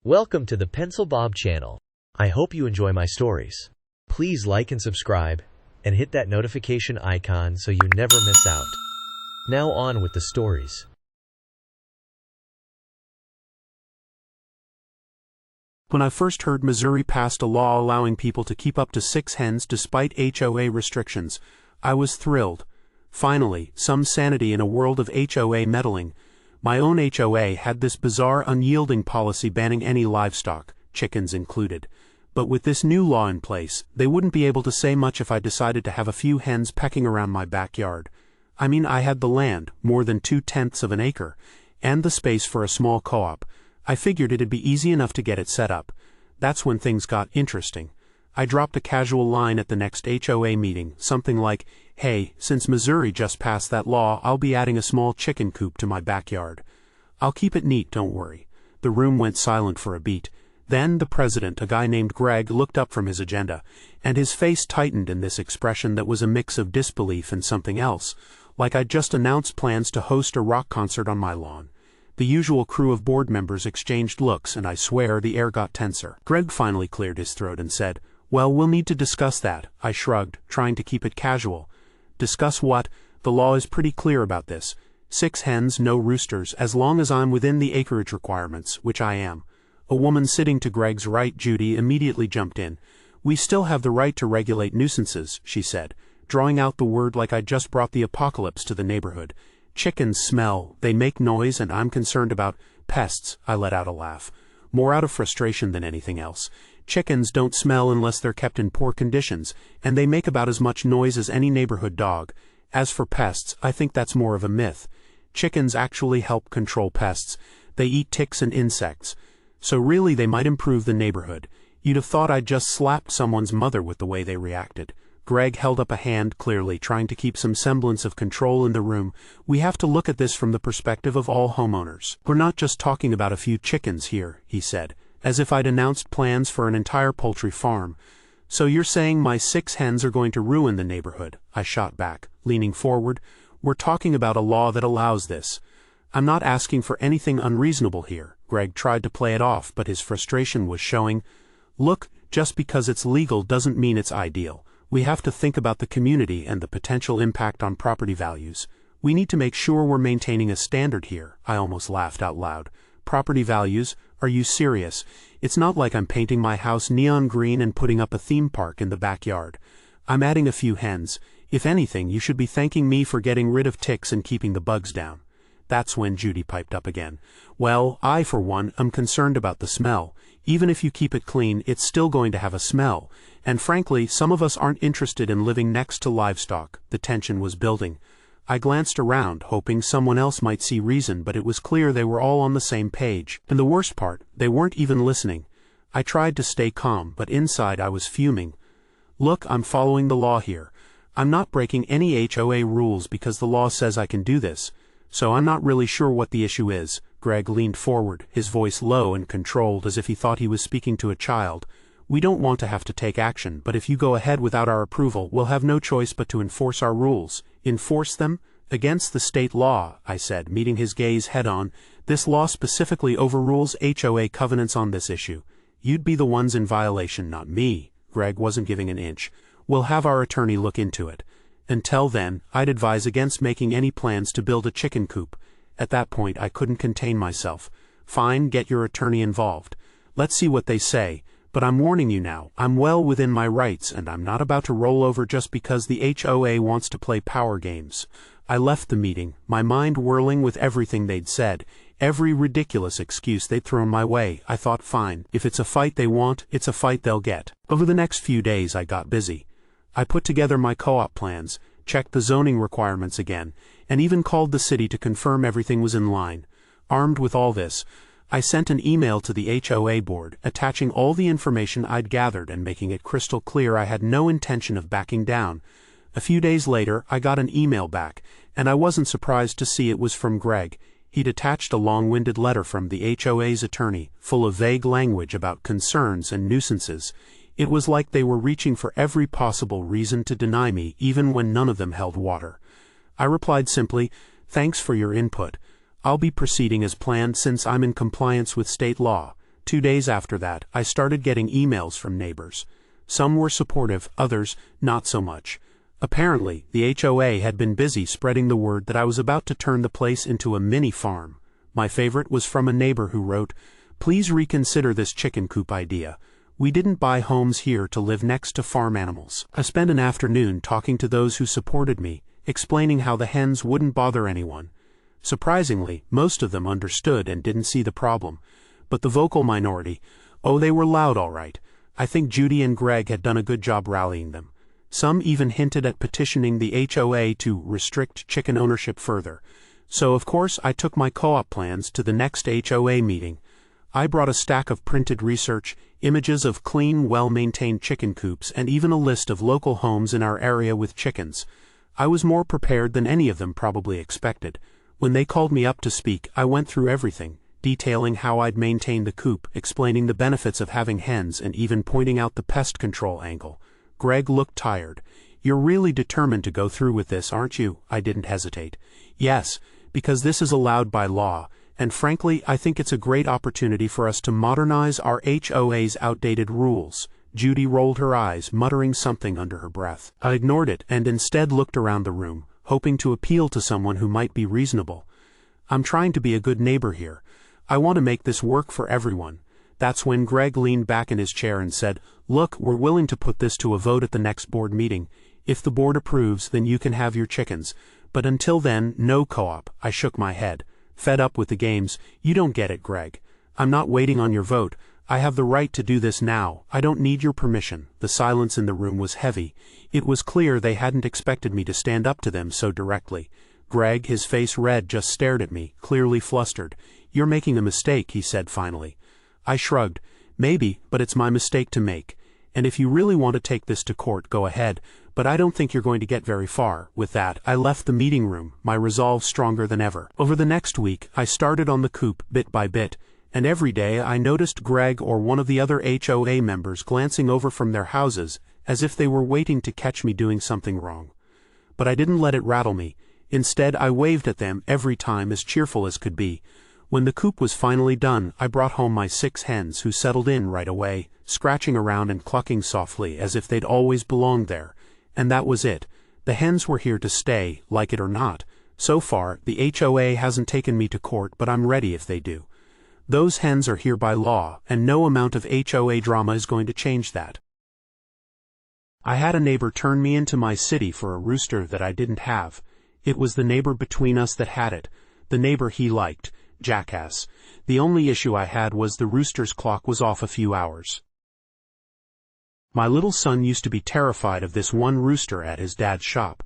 Welcome to the Pencil Bob channel. I hope you enjoy my stories. Please like and subscribe, and hit that notification icon so you never miss out. Now on with the stories. When I first heard Missouri passed a law allowing people to keep up to 6 hens despite HOA restrictions, I was thrilled. Finally, some sanity in a world of HOA meddling. My own HOA had this bizarre unyielding policy banning any livestock, chickens included. But with this new law in place, they wouldn't be able to say much if I decided to have a few hens pecking around my backyard. I mean, I had the land, more than 2/10 of an acre, and the space for a small co-op. I figured it'd be easy enough to get it set up. That's when things got interesting. I dropped a casual line at the next HOA meeting, something like, "Hey, since Missouri just passed that law, I'll be adding a small chicken coop to my backyard. I'll keep it neat, don't worry." The room went silent for a beat. Then the president, a guy named Greg, looked up from his agenda, and his face tightened in this expression that was a mix of disbelief and something else, like I'd just announced plans to host a rock concert on my lawn. The usual crew of board members exchanged looks, and I swear the air got tenser. Greg finally cleared his throat and said, "Well, we'll need to discuss that." I shrugged, trying to keep it casual. "Discuss what? The law is pretty clear about this. 6 hens, no roosters, as long as I'm within the acreage requirements, which I am." A woman sitting to Greg's right, Judy, immediately jumped in. "We still have the right to regulate nuisances," she said, drawing out the word like I'd just brought the apocalypse to the neighborhood. "Chickens smell, they make noise, and I'm concerned about pests." I let out a laugh, more out of frustration than anything else. Chickens don't smell unless they're kept in poor conditions, and they make about as much noise as any neighborhood dog. As for pests, I think that's more of a myth. Chickens actually help control pests. They eat ticks and insects. So really they might improve the neighborhood. You'd have thought I'd just slapped someone's mother with the way they reacted. Greg held up a hand, clearly trying to keep some semblance of control in the room. "We have to look at this from the perspective of all homeowners. We're not just talking about a few chickens here," he said, as if I'd announced plans for an entire poultry farm. "So you're saying my 6 hens are going to ruin the neighborhood?" I shot back, leaning forward. "We're talking about a law that allows this. I'm not asking for anything unreasonable here." Greg tried to play it off, but his frustration was showing. "Look, just because it's legal doesn't mean it's ideal. We have to think about the community and the potential impact on property values. We need to make sure we're maintaining a standard here." I almost laughed out loud. "Property values? Are you serious? It's not like I'm painting my house neon green and putting up a theme park in the backyard. I'm adding a few hens. If anything, you should be thanking me for getting rid of ticks and keeping the bugs down." That's when Judy piped up again. "Well, I, for one, am concerned about the smell. Even if you keep it clean, it's still going to have a smell. And frankly, some of us aren't interested in living next to livestock." The tension was building. I glanced around, hoping someone else might see reason, but it was clear they were all on the same page. And the worst part, they weren't even listening. I tried to stay calm, but inside I was fuming. "Look, I'm following the law here. I'm not breaking any HOA rules because the law says I can do this. So I'm not really sure what the issue is." Greg leaned forward, his voice low and controlled as if he thought he was speaking to a child. "We don't want to have to take action, but if you go ahead without our approval, we'll have no choice but to enforce our rules." "Enforce them? Against the state law," I said, meeting his gaze head-on. "This law specifically overrules HOA covenants on this issue. You'd be the ones in violation, not me." Greg wasn't giving an inch. "We'll have our attorney look into it. Until then, I'd advise against making any plans to build a chicken coop." At that point, I couldn't contain myself. "Fine, get your attorney involved. Let's see what they say. But I'm warning you now, I'm well within my rights, and I'm not about to roll over just because the HOA wants to play power games." I left the meeting, my mind whirling with everything they'd said, every ridiculous excuse they'd thrown my way. I thought, fine, if it's a fight they want, it's a fight they'll get. Over the next few days I got busy. I put together my co-op plans, checked the zoning requirements again, and even called the city to confirm everything was in line. Armed with all this, I sent an email to the HOA board, attaching all the information I'd gathered and making it crystal clear I had no intention of backing down. A few days later, I got an email back, and I wasn't surprised to see it was from Greg. He'd attached a long-winded letter from the HOA's attorney, full of vague language about concerns and nuisances. It was like they were reaching for every possible reason to deny me, even when none of them held water. I replied simply, "Thanks for your input. I'll be proceeding as planned since I'm in compliance with state law." 2 days after that, I started getting emails from neighbors. Some were supportive, others not so much. Apparently, the HOA had been busy spreading the word that I was about to turn the place into a mini farm. My favorite was from a neighbor who wrote, "Please reconsider this chicken coop idea. We didn't buy homes here to live next to farm animals." I spent an afternoon talking to those who supported me, explaining how the hens wouldn't bother anyone. Surprisingly, most of them understood and didn't see the problem. But the vocal minority, oh, they were loud all right. I think Judy and Greg had done a good job rallying them. Some even hinted at petitioning the HOA to restrict chicken ownership further. So of course I took my co-op plans to the next HOA meeting. I brought a stack of printed research, images of clean, well-maintained chicken coops, and even a list of local homes in our area with chickens. I was more prepared than any of them probably expected. When they called me up to speak, I went through everything, detailing how I'd maintain the coop, explaining the benefits of having hens, and even pointing out the pest control angle. Greg looked tired. "You're really determined to go through with this, aren't you?" I didn't hesitate. "Yes, because this is allowed by law, and frankly, I think it's a great opportunity for us to modernize our HOA's outdated rules." Judy rolled her eyes, muttering something under her breath. I ignored it and instead looked around the room, hoping to appeal to someone who might be reasonable. I'm trying to be a good neighbor here. I want to make this work for everyone. That's when Greg leaned back in his chair and said, "Look, we're willing to put this to a vote at the next board meeting. If the board approves, then you can have your chickens. But until then, no co-op." I shook my head. Fed up with the games. "You don't get it, Greg. I'm not waiting on your vote. I have the right to do this now. I don't need your permission." The silence in the room was heavy. It was clear they hadn't expected me to stand up to them so directly. Greg, his face red, just stared at me, clearly flustered. "You're making a mistake," he said finally. I shrugged. "Maybe, but it's my mistake to make. And if you really want to take this to court, go ahead, but I don't think you're going to get very far." With that, I left the meeting room, my resolve stronger than ever. Over the next week, I started on the coop bit by bit, and every day I noticed Greg or one of the other HOA members glancing over from their houses as if they were waiting to catch me doing something wrong. But I didn't let it rattle me. Instead, I waved at them every time, as cheerful as could be. When the coop was finally done, I brought home my 6 hens, who settled in right away, scratching around and clucking softly as if they'd always belonged there. And that was it. The hens were here to stay, like it or not. So far, the HOA hasn't taken me to court, but I'm ready if they do. Those hens are here by law, and no amount of HOA drama is going to change that. I had a neighbor turn me into my city for a rooster that I didn't have. It was the neighbor between us that had it. The neighbor he liked. Jackass. The only issue I had was the rooster's clock was off a few hours. My little son used to be terrified of this one rooster at his dad's shop.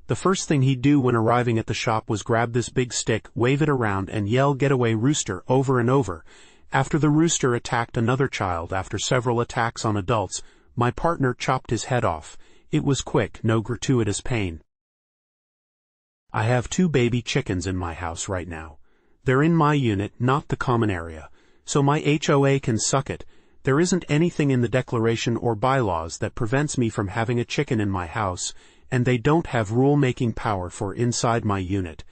The first thing he'd do when arriving at the shop was grab this big stick, wave it around, and yell "Get away, rooster," over and over. After the rooster attacked another child after several attacks on adults, my partner chopped his head off. It was quick, no gratuitous pain. I have 2 baby chickens in my house right now. They're in my unit, not the common area, so my HOA can suck it. There isn't anything in the declaration or bylaws that prevents me from having a chicken in my house, and they don't have rule-making power for inside my unit.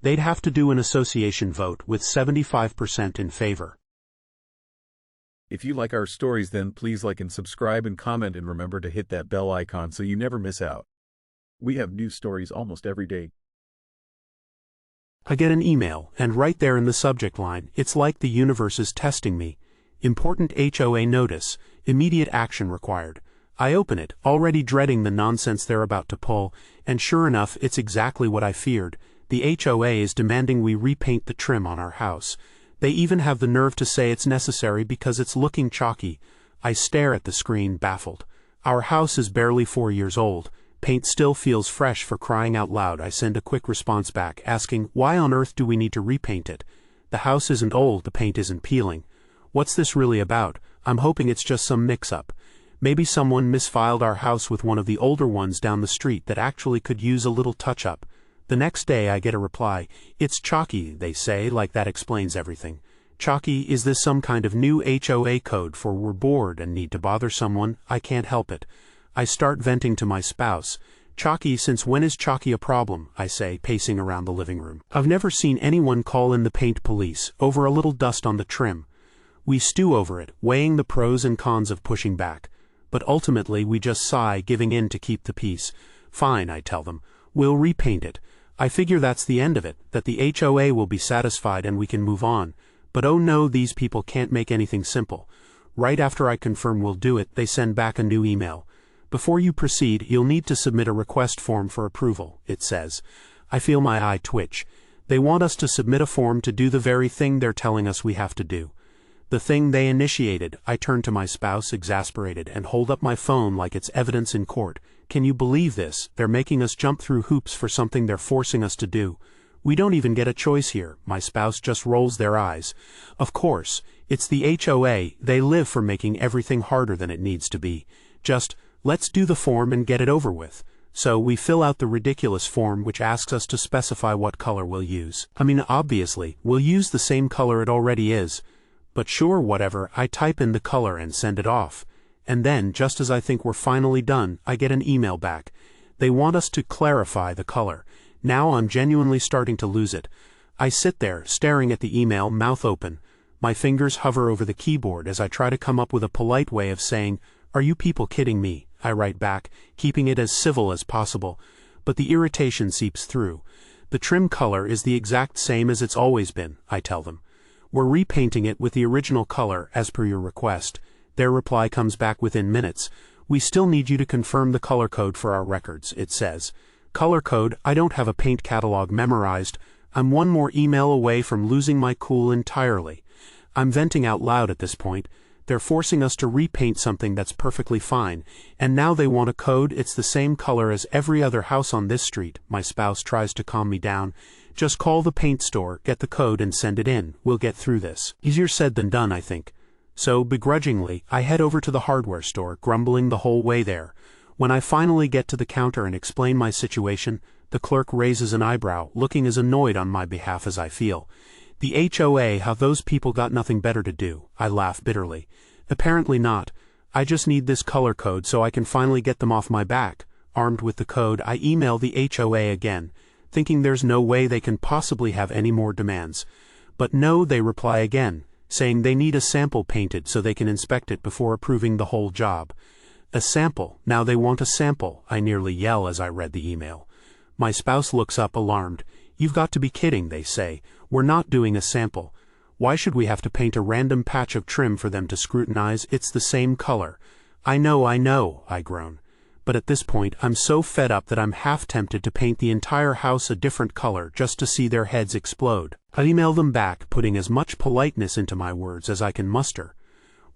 They'd have to do an association vote with 75% in favor. If you like our stories, then please like and subscribe and comment, and remember to hit that bell icon so you never miss out. We have new stories almost every day. I get an email, and right there in the subject line, it's like the universe is testing me. Important HOA notice. Immediate action required. I open it, already dreading the nonsense they're about to pull, and sure enough, it's exactly what I feared. The HOA is demanding we repaint the trim on our house. They even have the nerve to say it's necessary because it's looking chalky. I stare at the screen, baffled. Our house is barely 4 years old. Paint still feels fresh, for crying out loud. I send a quick response back, asking, why on earth do we need to repaint it? The house isn't old, the paint isn't peeling. What's this really about? I'm hoping it's just some mix-up. Maybe someone misfiled our house with one of the older ones down the street that actually could use a little touch-up. The next day I get a reply. It's chalky, they say, like that explains everything. Chalky, is this some kind of new HOA code for we're bored and need to bother someone? I can't help it. I start venting to my spouse. Chalky, since when is chalky a problem? I say, pacing around the living room. I've never seen anyone call in the paint police over a little dust on the trim. We stew over it, weighing the pros and cons of pushing back. But ultimately we just sigh, giving in to keep the peace. Fine, I tell them. We'll repaint it. I figure that's the end of it, that the HOA will be satisfied and we can move on. But oh no, these people can't make anything simple. Right after I confirm we'll do it, they send back a new email. Before you proceed, you'll need to submit a request form for approval, it says. I feel my eye twitch. They want us to submit a form to do the very thing they're telling us we have to do. The thing they initiated. I turn to my spouse, exasperated, and hold up my phone like it's evidence in court. Can you believe this? They're making us jump through hoops for something they're forcing us to do. We don't even get a choice here. My spouse just rolls their eyes. Of course, it's the HOA. They live for making everything harder than it needs to be. Just, let's do the form and get it over with. So we fill out the ridiculous form which asks us to specify what color we'll use. I mean, obviously, we'll use the same color it already is. But sure, whatever, I type in the color and send it off. And then, just as I think we're finally done, I get an email back. They want us to clarify the color. Now I'm genuinely starting to lose it. I sit there, staring at the email, mouth open. My fingers hover over the keyboard as I try to come up with a polite way of saying, "Are you people kidding me?" I write back, keeping it as civil as possible. But the irritation seeps through. The trim color is the exact same as it's always been, I tell them. We're repainting it with the original color, as per your request. Their reply comes back within minutes. We still need you to confirm the color code for our records, it says. Color code? I don't have a paint catalog memorized. I'm one more email away from losing my cool entirely. I'm venting out loud at this point. They're forcing us to repaint something that's perfectly fine, and now they want a code. It's the same color as every other house on this street. My spouse tries to calm me down. Just call the paint store, get the code and send it in. We'll get through this. Easier said than done, I think. So, begrudgingly, I head over to the hardware store, grumbling the whole way there. When I finally get to the counter and explain my situation, the clerk raises an eyebrow, looking as annoyed on my behalf as I feel. The HOA, how those people got nothing better to do. I laugh bitterly. Apparently not. I just need this color code so I can finally get them off my back. Armed with the code, I email the HOA again, thinking there's no way they can possibly have any more demands. But no, they reply again, saying they need a sample painted so they can inspect it before approving the whole job. A sample? Now they want a sample, I nearly yell as I read the email. My spouse looks up alarmed. You've got to be kidding, they say. We're not doing a sample. Why should we have to paint a random patch of trim for them to scrutinize? It's the same color. I know, I groan. But at this point, I'm so fed up that I'm half tempted to paint the entire house a different color just to see their heads explode. I email them back, putting as much politeness into my words as I can muster.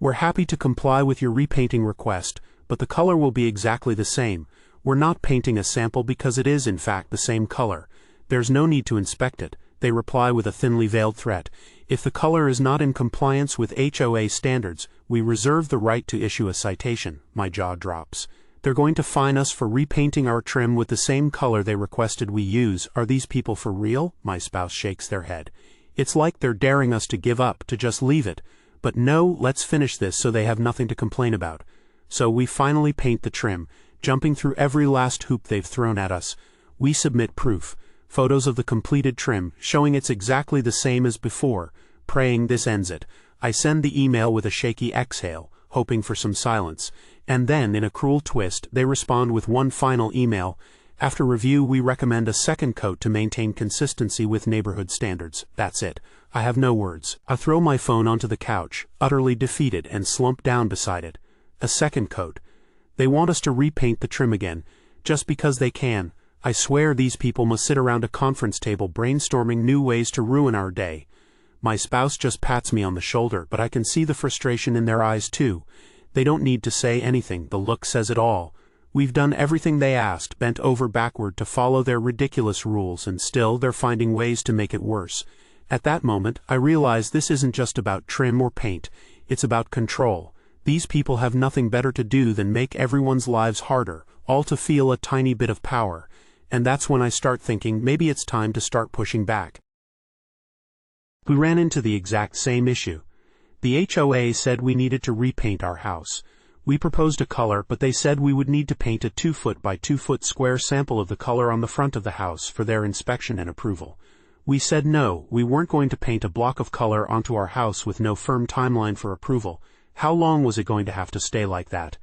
We're happy to comply with your repainting request, but the color will be exactly the same. We're not painting a sample because it is in fact the same color. There's no need to inspect it. They reply with a thinly veiled threat. If the color is not in compliance with HOA standards, we reserve the right to issue a citation. My jaw drops. They're going to fine us for repainting our trim with the same color they requested we use. Are these people for real? My spouse shakes their head. It's like they're daring us to give up, to just leave it. But no, let's finish this so they have nothing to complain about. So we finally paint the trim, jumping through every last hoop they've thrown at us. We submit proof. Photos of the completed trim, showing it's exactly the same as before, praying this ends it. I send the email with a shaky exhale, hoping for some silence, and then, in a cruel twist, they respond with one final email. After review, we recommend a second coat to maintain consistency with neighborhood standards. That's it. I have no words. I throw my phone onto the couch, utterly defeated, and slump down beside it. A second coat. They want us to repaint the trim again, just because they can. I swear these people must sit around a conference table brainstorming new ways to ruin our day. My spouse just pats me on the shoulder, but I can see the frustration in their eyes too. They don't need to say anything, the look says it all. We've done everything they asked, bent over backward to follow their ridiculous rules, and still they're finding ways to make it worse. At that moment, I realize this isn't just about trim or paint, it's about control. These people have nothing better to do than make everyone's lives harder, all to feel a tiny bit of power. And that's when I start thinking maybe it's time to start pushing back. We ran into the exact same issue. The HOA said we needed to repaint our house. We proposed a color, but they said we would need to paint a 2-foot by 2-foot square sample of the color on the front of the house for their inspection and approval. We said no, we weren't going to paint a block of color onto our house with no firm timeline for approval. How long was it going to have to stay like that?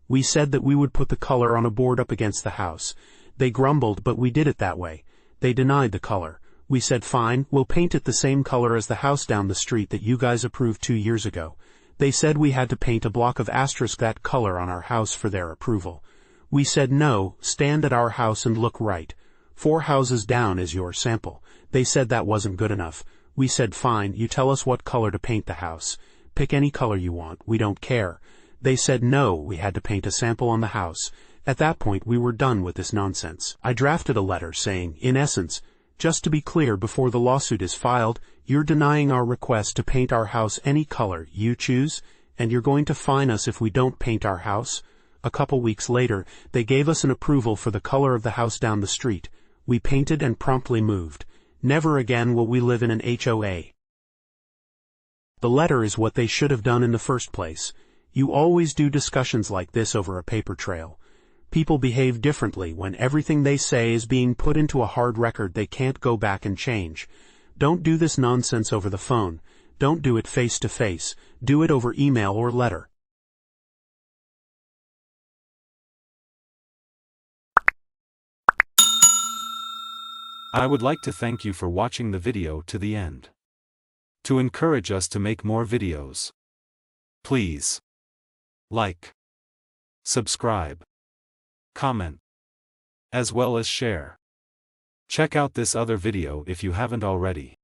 We said that we would put the color on a board up against the house. They grumbled, but we did it that way. They denied the color. We said fine, we'll paint it the same color as the house down the street that you guys approved 2 years ago. They said we had to paint a block of that color on our house for their approval. We said no, stand at our house and look right. 4 houses down is your sample. They said that wasn't good enough. We said fine, you tell us what color to paint the house. Pick any color you want, we don't care. They said no, we had to paint a sample on the house. At that point we were done with this nonsense. I drafted a letter saying, in essence, just to be clear before the lawsuit is filed, you're denying our request to paint our house any color you choose, and you're going to fine us if we don't paint our house. A couple weeks later, they gave us an approval for the color of the house down the street. We painted and promptly moved. Never again will we live in an HOA. The letter is what they should have done in the first place. You always do discussions like this over a paper trail. People behave differently when everything they say is being put into a hard record they can't go back and change. Don't do this nonsense over the phone. Don't do it face to face. Do it over email or letter. I would like to thank you for watching the video to the end. To encourage us to make more videos, please like, subscribe, comment, as well as share. Check out this other video if you haven't already.